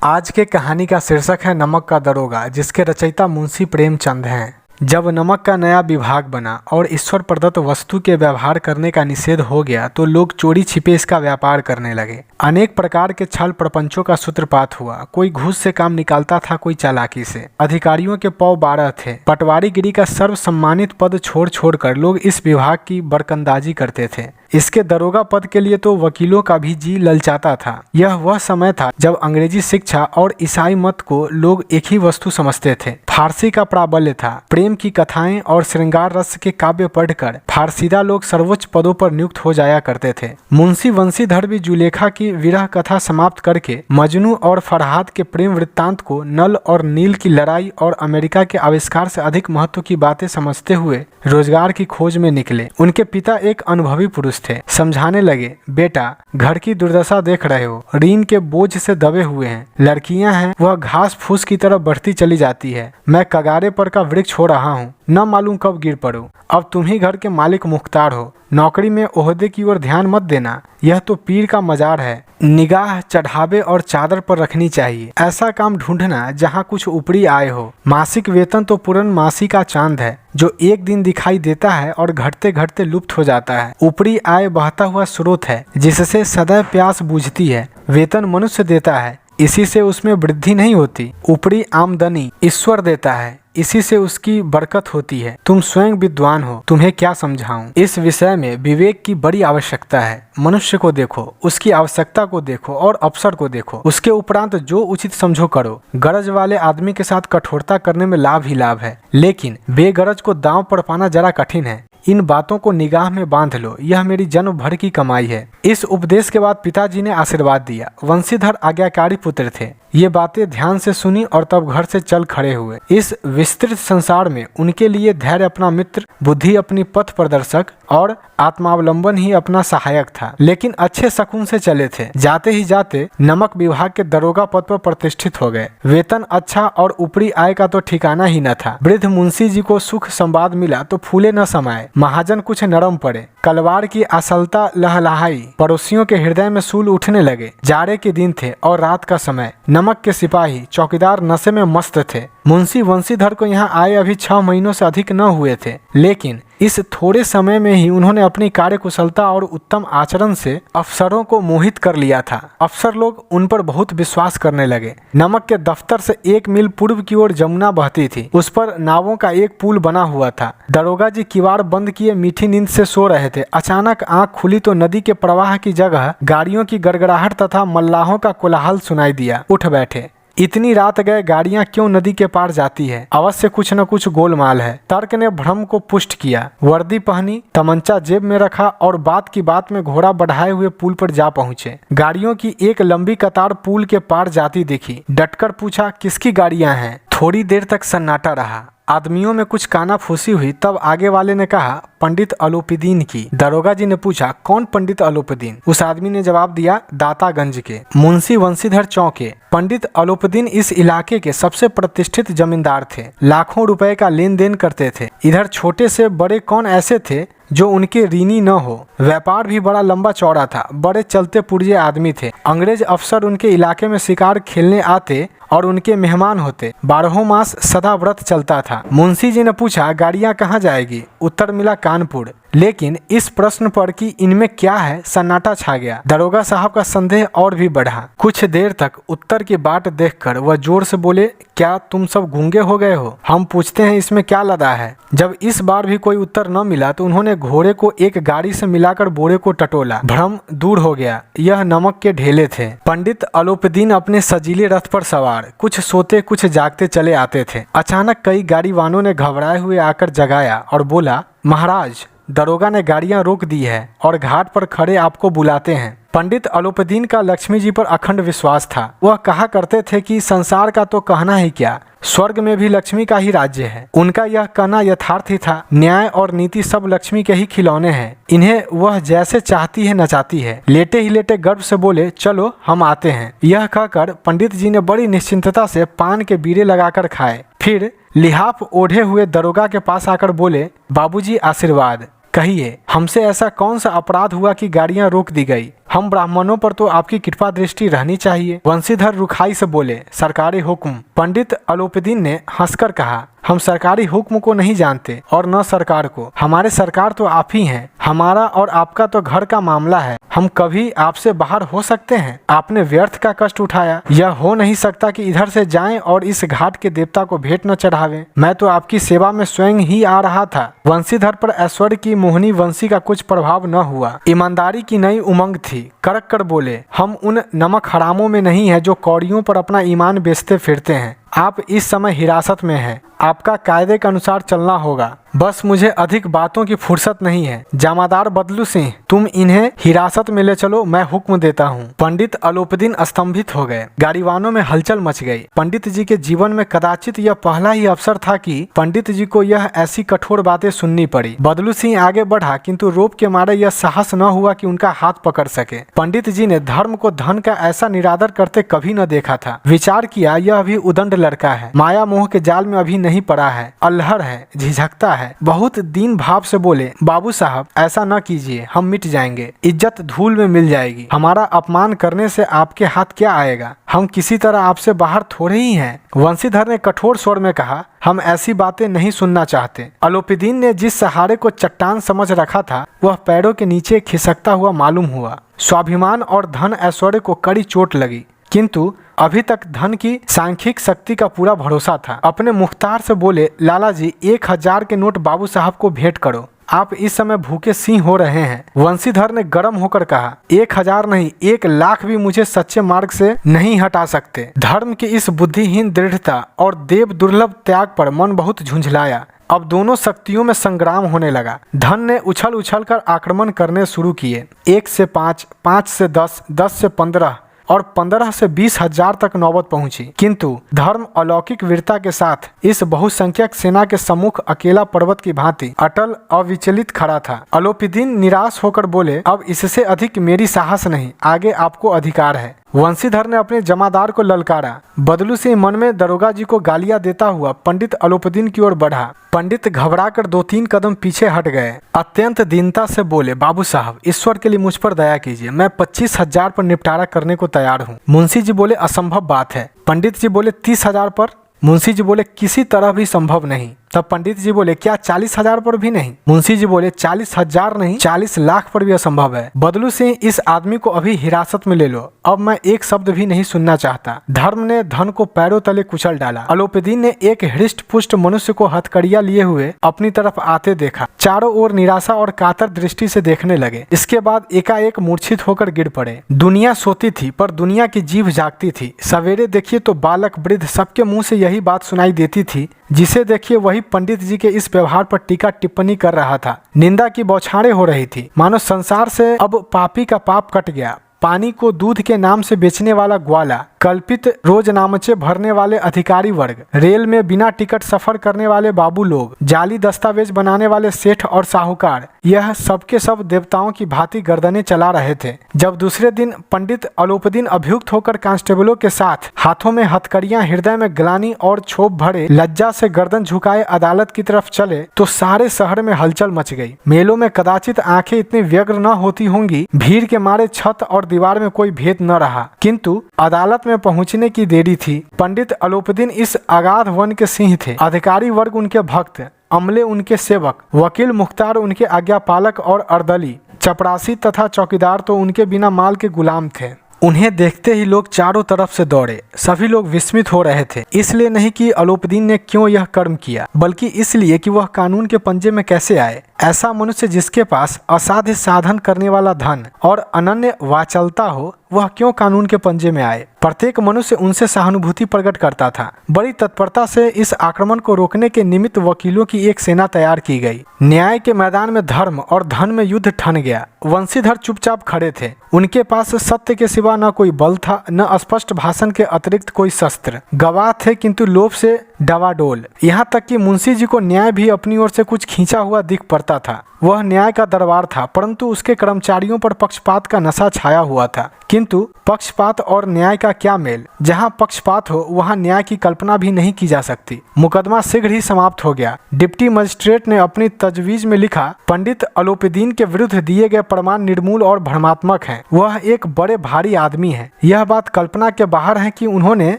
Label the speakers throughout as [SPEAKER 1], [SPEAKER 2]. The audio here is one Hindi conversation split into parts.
[SPEAKER 1] आज के कहानी का शीर्षक है नमक का दरोगा, जिसके रचयिता मुंशी प्रेमचंद हैं। जब नमक का नया विभाग बना और ईश्वर प्रदत्त वस्तु के व्यवहार करने का निषेध हो गया तो लोग चोरी छिपे इसका व्यापार करने लगे। अनेक प्रकार के छल प्रपंचों का सूत्रपात हुआ। कोई घूस से काम निकालता था, कोई चालाकी से। अधिकारियों के पौ 12 थे। पटवारीगिरी का सर्व सम्मानित पद छोड़कर लोग इस विभाग की बरकंदाजी करते थे। इसके दरोगा पद के लिए तो वकीलों का भी जी ललचाता था। यह वह समय था जब अंग्रेजी शिक्षा और ईसाई मत को लोग एक ही वस्तु समझते थे। फारसी का प्राबल्य था। प्रेम की कथाएं और श्रृंगार रस के काव्य पढ़कर फारसीदा लोग सर्वोच्च पदों पर नियुक्त हो जाया करते थे। मुंशी वंशीधर भी जुलेखा की विरह कथा समाप्त करके मजनू और फरहाद के प्रेम वृत्तांत को नल और नील की लड़ाई और अमेरिका के आविष्कार से अधिक महत्व की बातें समझते हुए रोजगार की खोज में निकले। उनके पिता एक अनुभवी पुरुष थे। समझाने लगे, बेटा घर की दुर्दशा देख रहे हो, ऋण के बोझ से दबे हुए हैं। लड़कियां हैं, वह घास फूस की तरफ बढ़ती चली जाती है। मैं कगारे पर का वृक्ष हो रहा हूँ, न मालूम कब गिर पड़ूं। अब तुम ही घर के मालिक मुख्तार हो। नौकरी में ओहदे की ओर ध्यान मत देना, यह तो पीर का मजार है। निगाह चढ़ावे और चादर पर रखनी चाहिए। ऐसा काम ढूंढना जहाँ कुछ ऊपरी आय हो। मासिक वेतन तो पूर्ण मासी का चांद है, जो एक दिन दिखाई देता है और घटते घटते लुप्त हो जाता है। ऊपरी आय बहता हुआ स्रोत है, जिससे सदैव प्यास बुझती है। वेतन मनुष्य देता है, इसी से उसमें वृद्धि नहीं होती। ऊपरी आमदनी ईश्वर देता है, इसी से उसकी बरकत होती है। तुम स्वयं विद्वान हो, तुम्हें क्या समझाऊं। इस विषय में विवेक की बड़ी आवश्यकता है। मनुष्य को देखो, उसकी आवश्यकता को देखो और अवसर को देखो। उसके उपरांत जो उचित समझो करो। गरज वाले आदमी के साथ कठोरता करने में लाभ ही लाभ है, लेकिन बेगरज को दांव पर पाना जरा कठिन है। इन बातों को निगाह में बांध लो, यह मेरी जन्म भर की कमाई है। इस उपदेश के बाद पिताजी ने आशीर्वाद दिया। वंशीधर आज्ञाकारी पुत्र थे। ये बातें ध्यान से सुनी और तब घर से चल खड़े हुए। इस विस्तृत संसार में उनके लिए धैर्य अपना मित्र, बुद्धि अपनी पथ प्रदर्शक और आत्मावलंबन ही अपना सहायक था। लेकिन अच्छे शकुन से चले थे। जाते ही जाते नमक विभाग के दरोगा पद पर प्रतिष्ठित हो गए। वेतन अच्छा और ऊपरी आय का तो ठिकाना ही न था। वृद्ध मुंशी जी को सुख संवाद मिला तो फूले न समाये। महाजन कुछ नरम पड़े। कलवार की असलता लहलहाई। पड़ोसियों के हृदय में सूल उठने लगे। जाड़े के दिन थे और रात का समय। नमक के सिपाही चौकीदार नशे में मस्त थे। मुंशी वंशीधर को यहाँ आए अभी 6 महीनों से अधिक न हुए थे, लेकिन इस थोड़े समय में ही उन्होंने अपनी कार्यकुशलता और उत्तम आचरण से अफसरों को मोहित कर लिया था। अफसर लोग उन पर बहुत विश्वास करने लगे। नमक के दफ्तर से 1 मील पूर्व की ओर जमुना बहती थी। उस पर नावों का एक पुल बना हुआ था। दरोगा जी किवाड़ बंद किए मीठी नींद से सो रहे थे। अचानक आंख खुली तो नदी के प्रवाह की जगह गाड़ियों की गड़गड़ाहट तथा मल्लाहों का कोलाहल सुनाई दिया। उठ बैठे। इतनी रात गए गाड़ियां क्यों नदी के पार जाती है? अवश्य कुछ न कुछ गोलमाल है। तर्क ने भ्रम को पुष्ट किया। वर्दी पहनी, तमंचा जेब में रखा और बात की बात में घोड़ा बढ़ाए हुए पुल पर जा पहुंचे। गाड़ियों की एक लंबी कतार पुल के पार जाती दिखी। डटकर पूछा, किसकी गाड़ियां हैं? थोड़ी देर तक सन्नाटा रहा। आदमियों में कुछ कानाफूसी हुई। तब आगे वाले ने कहा, पंडित अलोपीदीन की। दरोगा जी ने पूछा, कौन पंडित अलोपीदीन? उस आदमी ने जवाब दिया, दातागंज के। मुंशी वंशीधर चौंके। पंडित अलोपीदीन इस इलाके के सबसे प्रतिष्ठित जमींदार थे। लाखों रुपए का लेन देन करते थे। इधर छोटे से बड़े कौन ऐसे थे जो उनके ऋणी न हो। व्यापार भी बड़ा लंबा चौड़ा था। बड़े चलते पुर्जे आदमी थे। अंग्रेज अफसर उनके इलाके में शिकार खेलने आते और उनके मेहमान होते। 12 मास सदा व्रत चलता था। मुंशी जी ने पूछा, गाड़ियां कहाँ जाएगी? उत्तर मिला, कानपुर। लेकिन इस प्रश्न पर कि इनमें क्या है, सन्नाटा छा गया। दरोगा साहब का संदेह और भी बढ़ा। कुछ देर तक उत्तर की बाट देखकर वह जोर से बोले, क्या तुम सब गूंगे हो गए हो? हम पूछते हैं इसमें क्या लदा है? जब इस बार भी कोई उत्तर न मिला तो उन्होंने घोड़े को एक गाड़ी से मिलाकर बोरे को टटोला। भ्रम दूर हो गया। यह नमक के ढेले थे। पंडित अलोपीदीन अपने सजीले रथ पर सवार कुछ सोते कुछ जागते चले आते थे। अचानक कई गाड़ी वालों ने घबराए हुए आकर जगाया और बोला, महाराज, दरोगा ने गाड़ियां रोक दी है और घाट पर खड़े आपको बुलाते हैं। पंडित अलोपीदीन का लक्ष्मी जी पर अखंड विश्वास था। वह कहा करते थे कि संसार का तो कहना ही क्या, स्वर्ग में भी लक्ष्मी का ही राज्य है। उनका यह कहना यथार्थ ही था। न्याय और नीति सब लक्ष्मी के ही खिलौने हैं। इन्हें वह जैसे चाहती है नचाती है। लेटे ही लेटे गर्व से बोले, चलो हम आते हैं। यह कहकर पंडित जी ने बड़ी निश्चिंतता से पान के बीड़े लगाकर खाए। फिर लिहाफ ओढ़े हुए दरोगा के पास आकर बोले, बाबूजी आशीर्वाद। कहिए, हमसे ऐसा कौन सा अपराध हुआ कि गाड़ियां रोक दी गई? हम ब्राह्मणों पर तो आपकी कृपा दृष्टि रहनी चाहिए। वंशीधर रुखाई से बोले, सरकारी हुक्म। पंडित अलोपीदीन ने हंसकर कहा, हम सरकारी हुक्म को नहीं जानते और न सरकार को। हमारे सरकार तो आप ही हैं। हमारा और आपका तो घर का मामला है। हम कभी आपसे बाहर हो सकते हैं? आपने व्यर्थ का कष्ट उठाया। यह हो नहीं सकता कि इधर से जाएं और इस घाट के देवता को भेंट न चढ़ावें। मैं तो आपकी सेवा में स्वयं ही आ रहा था। वंशीधर पर ऐश्वर्य की मोहिनी वंशी का कुछ प्रभाव न हुआ। ईमानदारी की नई उमंग थी। कड़क कर बोले, हम उन नमक हरामों में नहीं है जो कौड़ियों पर अपना ईमान बेचते फिरते हैं। आप इस समय हिरासत में हैं। आपका कायदे के अनुसार चलना होगा। बस मुझे अधिक बातों की फुर्सत नहीं है। जामादार बदलू सिंह, तुम इन्हें हिरासत में ले चलो, मैं हुक्म देता हूँ। पंडित अलोपीदीन स्तंभित हो गए। गाड़ीवानों में हलचल मच गई। पंडित जी के जीवन में कदाचित यह पहला ही अवसर था कि पंडित जी को यह ऐसी कठोर बातें सुननी पड़ी। बदलू सिंह आगे बढ़ा, किंतु रोब के मारे यह साहस न हुआ कि उनका हाथ पकड़ सके। पंडित जी ने धर्म को धन का ऐसा निरादर करते कभी न देखा था। विचार किया, यह अभी उदंड लड़का है, माया मोह के जाल में अभी नहीं पड़ा है, अल्हड़ है, झिझकता है। बहुत दीन भाव से बोले, बाबू साहब ऐसा न कीजिए, हम मिट जाएंगे, इज्जत धूल में मिल जाएगी। हमारा अपमान करने से आपके हाथ क्या आएगा? हम किसी तरह आपसे बाहर थोड़े ही हैं। वंशीधर ने कठोर स्वर में कहा, हम ऐसी बातें नहीं सुनना चाहते। अलोपीदीन ने जिस सहारे को चट्टान समझ रखा था वह पैरों के नीचे खिसकता हुआ मालूम हुआ। स्वाभिमान और धन ऐश्वर्य को कड़ी चोट लगी, किंतु अभी तक धन की सांख्यिक शक्ति का पूरा भरोसा था। अपने मुख्तार से बोले, लाला जी 1000 के नोट बाबू साहब को भेंट करो। आप इस समय भूखे सिंह हो रहे हैं। वंशीधर ने गर्म होकर कहा, 1000 नहीं, 1,00,000 भी मुझे सच्चे मार्ग से नहीं हटा सकते। धर्म की इस बुद्धिहीन दृढ़ता और देव दुर्लभ त्याग पर मन बहुत झुंझलाया। अब दोनों शक्तियों में संग्राम होने लगा। धन ने उछल उछल कर आक्रमण करने शुरू किए। 1 से 5, 5 से 10, 10 से 15 और 15 से 20,000 तक नौबत पहुंची, किंतु धर्म अलौकिक वीरता के साथ इस बहुसंख्यक सेना के सम्मुख अकेला पर्वत की भांति अटल अविचलित खड़ा था। अलोपीदीन निराश होकर बोले, अब इससे अधिक मेरी साहस नहीं, आगे आपको अधिकार है। वंशीधर ने अपने जमादार को ललकारा। बदलू सिंह मन में दरोगा जी को गालियां देता हुआ पंडित अलोपीदीन की ओर बढ़ा। पंडित घबराकर 2-3 कदम पीछे हट गए। अत्यंत दीनता से बोले, बाबू साहब ईश्वर के लिए मुझ पर दया कीजिए, मैं 25,000 पर निपटारा करने को तैयार हूँ। मुंशी जी बोले, असंभव बात है। पंडित जी बोले, 30,000 पर? मुंशी जी बोले, किसी तरह भी संभव नहीं। तब पंडित जी बोले, क्या 40,000 पर भी नहीं? मुंशी जी बोले, 40,000 नहीं, 40 लाख पर भी असंभव है। बदलू सिंह, इस आदमी को अभी हिरासत में ले लो, अब मैं एक शब्द भी नहीं सुनना चाहता। धर्म ने धन को पैरों तले कुचल डाला। अलोपीदीन ने एक हृष्ट पुष्ट मनुष्य को हथकड़िया लिए हुए अपनी तरफ आते देखा। चारों ओर निराशा और कातर दृष्टि से देखने लगे। इसके बाद एकाएक मूर्छित होकर गिर पड़े। दुनिया सोती थी पर दुनिया की जीभ जागती थी। सवेरे देखिए तो बालक वृद्ध सबके मुंह से यही बात सुनाई देती थी, जिसे देखिए वही पंडित जी के इस व्यवहार पर टीका टिप्पणी कर रहा था। निंदा की बौछारें हो रही थी, मानो संसार से अब पापी का पाप कट गया। पानी को दूध के नाम से बेचने वाला ग्वाला, कल्पित रोजनामचे भरने वाले अधिकारी वर्ग, रेल में बिना टिकट सफर करने वाले बाबू लोग, जाली दस्तावेज बनाने वाले सेठ और साहूकार, यह सबके सब देवताओं की भांति गर्दनें चला रहे थे। जब दूसरे दिन पंडित अलोपीदीन अभियुक्त होकर कांस्टेबलों के साथ हाथों में हथकड़ियां, हृदय में ग्लानि और क्षोभ भरे लज्जा से गर्दन झुकाए अदालत की तरफ चले तो सारे शहर में हलचल मच गई। मेलों में कदाचित आंखें इतनी व्यग्र न होती होंगी, भीड़ के मारे छत और दीवार में कोई भेद न रहा, किंतु अदालत में पहुंचने की देरी थी। पंडित अलोपीदीन इस अगाध वन के सिंह थे। अधिकारी वर्ग उनके भक्त, अमले उनके सेवक, वकील मुख्तार उनके आज्ञापालक और अर्दली, चपरासी तथा चौकीदार तो उनके बिना माल के गुलाम थे। उन्हें देखते ही लोग चारों तरफ से दौड़े। सभी लोग विस्मित हो रहे थे, इसलिए नहीं कि अलोपीदीन ने क्यों यह कर्म किया, बल्कि इसलिए कि वह कानून के पंजे में कैसे आए। ऐसा मनुष्य जिसके पास असाध्य साधन करने वाला धन और अनन्य वाचालता हो, वह क्यों कानून के पंजे में आए। प्रत्येक मनुष्य उनसे सहानुभूति प्रकट करता था। बड़ी तत्परता से इस आक्रमण को रोकने के निमित्त वकीलों की एक सेना तैयार की गई। न्याय के मैदान में धर्म और धन में युद्ध ठन गया। वंशीधर चुपचाप खड़े थे। उनके पास सत्य के सिवा न कोई बल था, न स्पष्ट भाषण के अतिरिक्त कोई शस्त्र। गवाह थे, किंतु लोभ से डवाडोल। यहाँ तक कि मुंशी जी को न्याय भी अपनी ओर से कुछ खींचा हुआ दिख पड़ता था। वह न्याय का दरबार था, परंतु उसके कर्मचारियों पर पक्षपात का नशा छाया हुआ था। किंतु पक्षपात और न्याय का क्या मेल? जहाँ पक्षपात हो वहाँ न्याय की कल्पना भी नहीं की जा सकती। मुकदमा शीघ्र ही समाप्त हो गया। डिप्टी मजिस्ट्रेट ने अपनी तजवीज में लिखा, पंडित अलोपीदीन के विरुद्ध दिए गए प्रमाण निर्मूल और भ्रमात्मक हैं। वह एक बड़े भारी आदमी है। यह बात कल्पना के बाहर है कि उन्होंने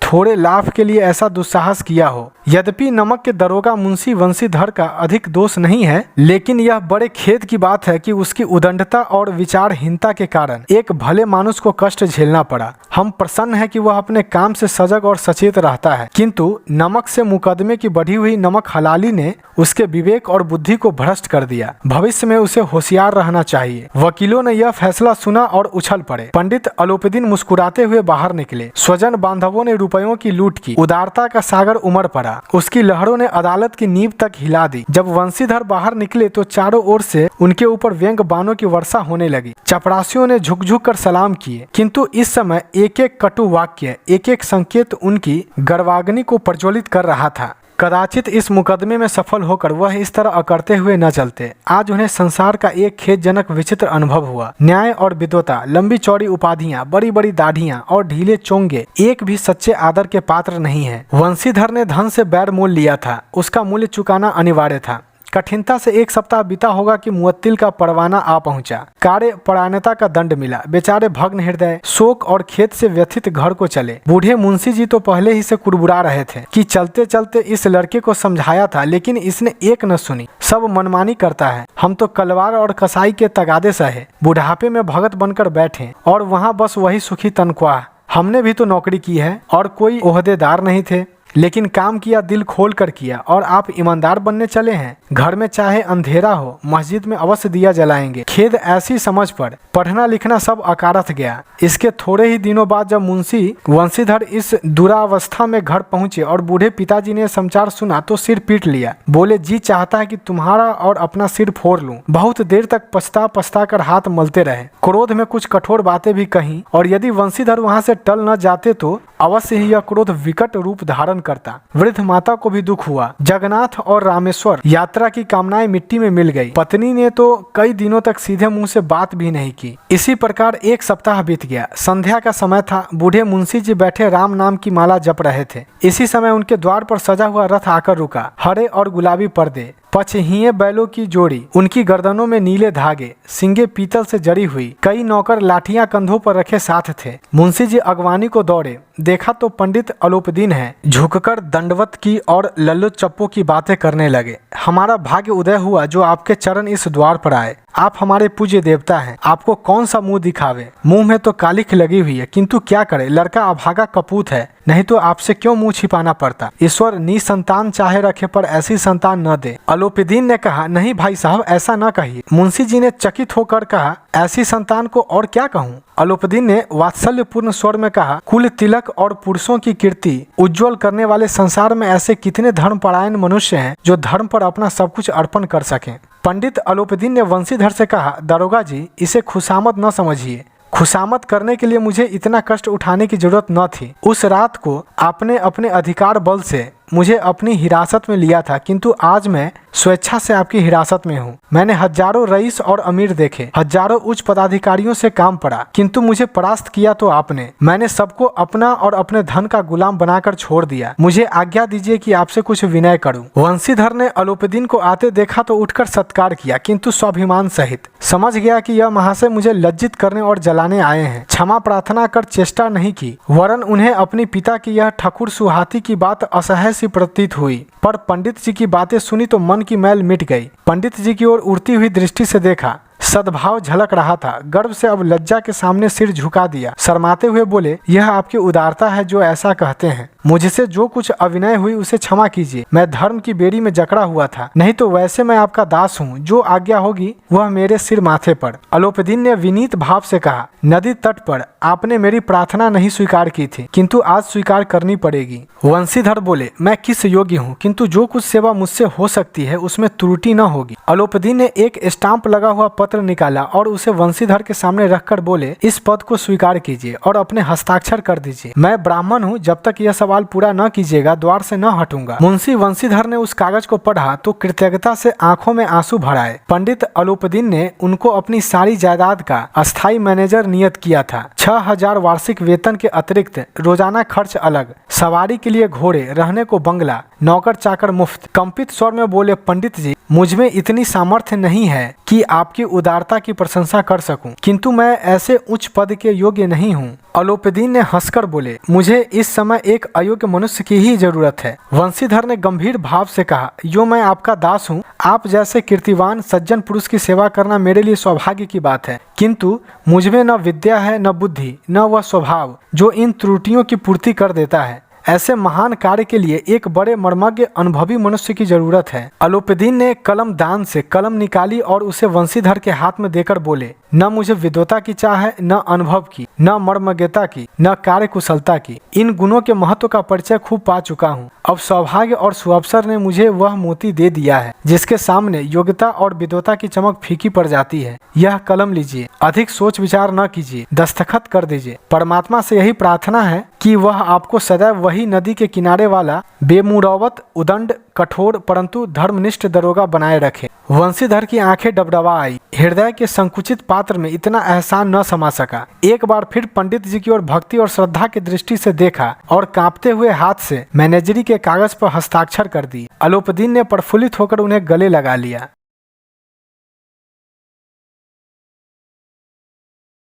[SPEAKER 1] थोड़े लाभ के लिए ऐसा दुस्साहस किया हो। यद्यपि नमक के दरोगा मुंशी वंशीधर का अधिक दोष नहीं है, लेकिन यह बड़े खेद की बात है कि उसकी उदंडता और विचारहीनता के कारण एक भले मानुष को कष्ट झेलना पड़ा। हम प्रसन्न हैं कि वह अपने काम से सजग और सचेत रहता है, किंतु नमक से मुकदमे की बढ़ी हुई नमक हलाली ने उसके विवेक और बुद्धि को भ्रष्ट कर दिया। भविष्य में उसे होशियार रहना चाहिए। वकीलों ने यह फैसला सुना और उछल पड़े। पंडित अलोपीदीन मुस्कुराते हुए बाहर निकले। स्वजन बांधवों ने रुपयों की लूट की। उदारता का सागर उमड़ पड़ा। उसकी लहरों ने अदालत की नींव तक हिला दी। जब वंशीधर बाहर निकले तो चारों ओर से उनके ऊपर व्यंग बाणों की वर्षा होने लगी। चपरासियों ने झुक झुक कर सलाम किए, किंतु इस समय एक एक कटु वाक्य, एक एक संकेत उनकी गर्वाग्नि को प्रज्वलित कर रहा था। कदाचित इस मुकदमे में सफल होकर वह इस तरह अकड़ते हुए न चलते। आज उन्हें संसार का एक खेदजनक विचित्र अनुभव हुआ। न्याय और विद्वता, लंबी चौड़ी उपाधियां, बड़ी बड़ी दाढ़ियां और ढीले चोंगे एक भी सच्चे आदर के पात्र नहीं है। वंशीधर ने धन से बैर मोल लिया था। उसका मूल्य चुकाना अनिवार्य था। कठिनता से एक सप्ताह बीता होगा कि मुअत्तिल का परवाना आ पहुंचा। कार्य परायणता का दंड मिला। बेचारे भग्न हृदय, शोक और खेत से व्यथित घर को चले। बूढ़े मुंशी जी तो पहले ही से कुड़बुड़ा रहे थे कि चलते चलते इस लड़के को समझाया था, लेकिन इसने एक न सुनी। सब मनमानी करता है। हम तो कलवार और कसाई के तगादे सहे, बुढ़ापे में भगत बनकर बैठे और वहाँ बस वही सुखी तनख्वाह। हमने भी तो नौकरी की है और कोई ओहदेदार नहीं थे, लेकिन काम किया दिल खोल कर किया। और आप ईमानदार बनने चले हैं। घर में चाहे अंधेरा हो, मस्जिद में अवश्य दिया जलाएंगे। खेद ऐसी समझ पर पढ़ना लिखना सब अकारथ गया। इसके थोड़े ही दिनों बाद जब मुंशी वंशीधर इस दुरावस्था में घर पहुंचे और बूढ़े पिताजी ने समाचार सुना तो सिर पीट लिया। बोले, जी चाहता है कि तुम्हारा और अपना सिर फोड़ लूं। बहुत देर तक पछता पछता कर हाथ मलते रहे। क्रोध में कुछ कठोर बातें भी कहीं, और यदि वंशीधर वहां से टल न जाते तो अवश्य ही यह क्रोध विकट रूप धारण करता। वृद्ध माता को भी दुख हुआ। जगन्नाथ और रामेश्वर यात्रा की कामनाएं मिट्टी में मिल गई। पत्नी ने तो कई दिनों तक सीधे मुंह से बात भी नहीं की। इसी प्रकार एक सप्ताह बीत गया। संध्या का समय था। बूढ़े मुंशी जी बैठे राम नाम की माला जप रहे थे। इसी समय उनके द्वार पर सजा हुआ रथ आकर रुका। हरे और गुलाबी पर्दे, पछहिए बैलों की जोड़ी, उनकी गर्दनों में नीले धागे, सिंगे पीतल से जड़ी हुई। कई नौकर लाठियां कंधों पर रखे साथ थे। मुंशी जी अगवानी को दौड़े। देखा तो पंडित अलोपीदीन है। झुककर दंडवत की और लल्लू चप्पू की बातें करने लगे। हमारा भाग्य उदय हुआ जो आपके चरण इस द्वार पर आए। आप हमारे पूज्य देवता हैं। आपको कौन सा मुंह दिखावे? मुंह में तो कालिख लगी हुई है, किंतु क्या करे, लड़का अभागा कपूत है। नहीं तो आपसे क्यों मुंह छिपाना पड़ता। ईश्वर निसंतान चाहे रखे पर ऐसी संतान न दे। अलोपीदीन ने कहा, नहीं भाई साहब, ऐसा न कहिए। मुंशी जी ने चकित होकर कहा, ऐसी संतान को और क्या कहूँ। अलोपीदीन ने वात्सल्यपूर्ण स्वर में कहा, कुल तिलक और पुरुषों की कीर्ति उज्जवल करने वाले संसार में ऐसे कितने धर्मपरायण मनुष्य हैं जो धर्म पर अपना सब कुछ अर्पण कर सकें। पंडित अलोपीदीन ने वंशीधर से कहा, दरोगा जी, इसे खुशामद न समझिए। खुशामद करने के लिए मुझे इतना कष्ट उठाने की जरूरत न थी। उस रात को आपने अपने अधिकार बल से मुझे अपनी हिरासत में लिया था, किंतु आज मैं स्वेच्छा से आपकी हिरासत में हूँ। मैंने हजारों रईस और अमीर देखे, हजारों उच्च पदाधिकारियों से काम पड़ा, किंतु मुझे परास्त किया तो आपने। मैंने सबको अपना और अपने धन का गुलाम बनाकर छोड़ दिया। मुझे आज्ञा दीजिए कि आपसे कुछ विनय करूं। वंशीधर ने अलोपीदीन को आते देखा तो उठकर सत्कार किया, किंतु स्वाभिमान सहित। समझ गया कि यह महाशय मुझे लज्जित करने और जलाने आए हैं। क्षमा प्रार्थना कर चेष्टा नहीं की, वरन उन्हें अपने पिता की यह ठकुर सुहाती की बात असह्य सी प्रतीत हुई। पर पंडित जी की बातें सुनी तो मन की मैल मिट गई। पंडित जी की ओर उड़ती हुई दृष्टि से देखा, सद्भाव झलक रहा था। गर्व से अब लज्जा के सामने सिर झुका दिया। शर्माते हुए बोले, यह आपकी उदारता है जो ऐसा कहते हैं। मुझसे जो कुछ अविनय हुई उसे क्षमा कीजिए। मैं धर्म की बेड़ी में जकड़ा हुआ था, नहीं तो वैसे मैं आपका दास हूँ। जो आज्ञा होगी वह मेरे सिर माथे पर। अलोपीदीन ने विनीत भाव से कहा, नदी तट पर आपने मेरी प्रार्थना नहीं स्वीकार की थी, किंतु आज स्वीकार करनी पड़ेगी। वंशीधर बोले, मैं किस योग्य हूँ, किंतु जो कुछ सेवा मुझसे हो सकती है उसमें त्रुटि न होगी। अलोपीदीन ने एक स्टाम्प लगा हुआ पत्र पत्र निकाला और उसे वंशीधर के सामने रखकर बोले, इस पद को स्वीकार कीजिए और अपने हस्ताक्षर कर दीजिए। मैं ब्राह्मण हूँ, जब तक यह सवाल पूरा न कीजिएगा द्वार से न हटूंगा। मुंशी वंशीधर ने उस कागज को पढ़ा तो कृतज्ञता से आंखों में आंसू भर आए। पंडित अलोपदीन ने उनको अपनी सारी जायदाद का अस्थायी मैनेजर नियत किया था। 6000 वार्षिक वेतन के अतिरिक्त रोजाना खर्च अलग, सवारी के लिए घोड़े, रहने को बंगला, नौकर चाकर मुफ्त। कंपित स्वर में बोले, पंडित जी, मुझ में इतनी सामर्थ्य नहीं है कि आपकी उदारता की प्रशंसा कर सकूं, किंतु मैं ऐसे उच्च पद के योग्य नहीं हूं। अलोपदीन ने हंसकर बोले, मुझे इस समय एक अयोग्य मनुष्य की ही जरूरत है। वंशीधर ने गंभीर भाव से कहा, यो मैं आपका दास हूँ। आप जैसे कीर्तिवान सज्जन पुरुष की सेवा करना मेरे लिए सौभाग्य की बात है, किंतु मुझमें न विद्या है, न बुद्धि, न वह स्वभाव जो इन त्रुटियों की पूर्ति कर देता है। ऐसे महान कार्य के लिए एक बड़े मर्मज्ञ अनुभवी मनुष्य की जरूरत है। अलोपदीन ने कलम दान से कलम निकाली और उसे वंशीधर के हाथ में देकर बोले, न मुझे विद्वता की चाह है, न अनुभव की, न मर्मज्ञता की, न कार्य कुशलता की। इन गुणों के महत्व का परिचय खूब पा चुका हूँ। अब सौभाग्य और सुअवसर ने मुझे वह मोती दे दिया है जिसके सामने योग्यता और विद्वता की चमक फीकी पड़ जाती है। यह कलम लीजिए, अधिक सोच विचार न कीजिए, दस्तखत कर दीजिए। परमात्मा से यही प्रार्थना है कि वह आपको सदैव वही नदी के किनारे वाला बेमुरौवत, उदंड, कठोर परंतु धर्मनिष्ठ दरोगा बनाए रखे। वंशीधर की आंखें डबडबा आई। हृदय के संकुचित पात्र में इतना एहसान न समा सका। एक बार फिर पंडित जी की ओर भक्ति और श्रद्धा की दृष्टि से देखा और कांपते हुए हाथ से मैनेजरी के कागज पर हस्ताक्षर कर दिए। अलोपदीन ने प्रफुल्लित होकर उन्हें गले लगा लिया।